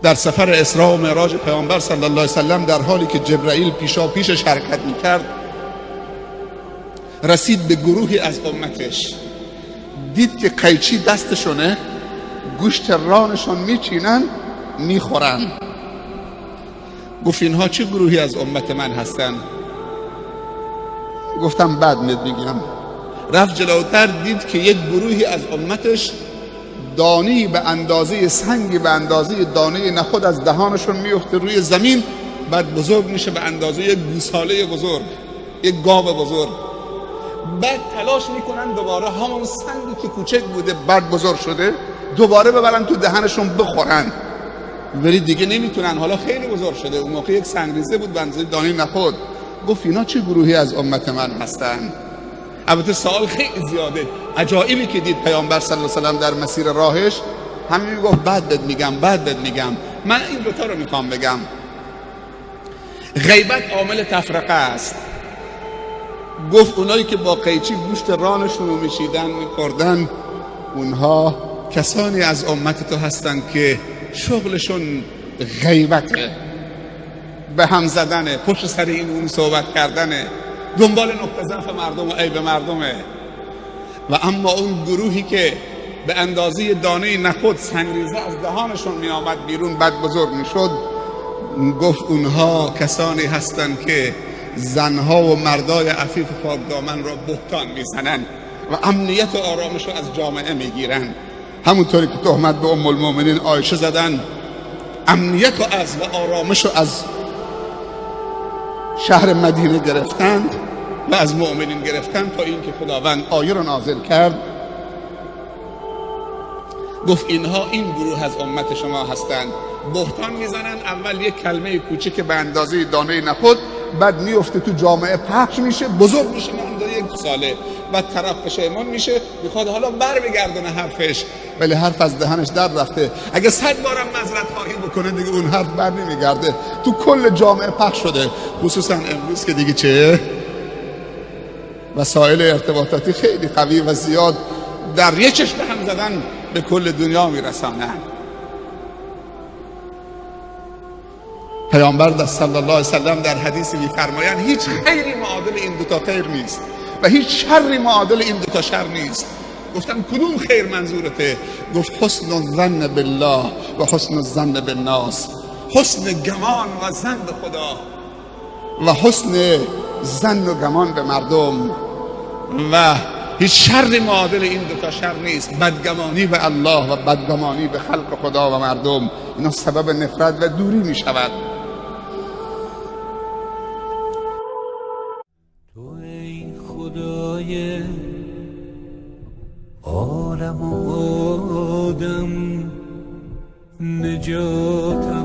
در سفر اسراء و معراج پیامبر صلی الله علیه وسلم در حالی که جبرائیل پیشا پیشش حرکت میکرد رسید به گروهی از امتش، دید که قیچی دستشونه، گوشت رانشون میچینن میخورن. گفت اینها چه گروهی از امت من هستن؟ گفتم بعد میگم. رفت جلوتر دید که یک گروهی از امتش دانه‌ای به اندازه سنگی به اندازه دانه نخود از دهانشون میفته روی زمین، بعد بزرگ میشه به اندازه یک گوساله بزرگ، یک گاو بزرگ. بعد تلاش میکنن دوباره همون سنگی که کوچک بوده بعد بزرگ شده دوباره ببرن تو دهنشون بخورن، ولی دیگه نمیتونن، حالا خیلی بزرگ شده. اون موقع یک سنگریزه بود به اندازه دانه نخود. گفت اینا چه گروهی از امت من هستن؟ البته سوال خیلی زیاده، عجایبی که دید پیامبر صلی الله علیه و سلم در مسیر راهش. همین گفت بعد بهت میگم. من این دوتا رو میخوام بگم. غیبت عامل تفرقه است. گفت اونایی که با قیچی گوشت رانشون رو میشیدن میخوردن، اونها کسانی از امت تو هستن که شغلشون غیبته، به هم زدنه، پشت سر این اون صحبت کردنه، دنبال نقطه ضعف مردم و عیب مردمه. و اما اون گروهی که به اندازه دانه نخود سنگریزه از دهانشون می آمد بیرون بعد بزرگ می شد، گفت اونها کسانی هستند که زنها و مردای عفیف پاکدامن را بهتان می زنن و امنیت و آرامش را از جامعه می گیرن. همونطوری که تهمت به ام المؤمنین عایشه زدن، امنیت و از و آرامش را از شهر مدینه گرفتند و از مؤمنین گرفتند تا اینکه خداوند آیه را نازل کرد. گفت اینها این گروه از امت شما هستند، بهتان میزنن. اول یک کلمه کوچک به اندازه دانه نخود، بعد میفته تو جامعه پخش میشه، بزرگ میشه به اندازه یک ساله، بعد طرف پشیمان میشه، میخواد حالا بر بگردونه حرفش، ولی حرف از دهنش در رفته. اگه 100 بارم معذرت خواهی بکنه دیگه اون حرف بر نمیگرده، تو کل جامعه پخش شده. خصوصا امروز که دیگه چه وسایل ارتباطاتی خیلی قوی و زیاد در یک چشم هم زدن به کل دنیا میرسانن. پیامبر صلی الله علیه وسلم در حدیثی میفرمایند هیچ خیری معادل این دوتا خیر نیست و هیچ شری معادل این دوتا شر نیست. گفتم کدوم خیر منظورته؟ گفت حسن الظن بالله و حسن الظن بالناس، حسن گمان و ظن به خدا و حسن ظن و گمان به مردم. و هیچ شر معادل این دوتا شر نیست، بدگمانی به الله و بدگمانی به خلق خدا و مردم. اینا سبب نفرت و دوری می شود. تو ای خدای عالم و آدم، نجاتم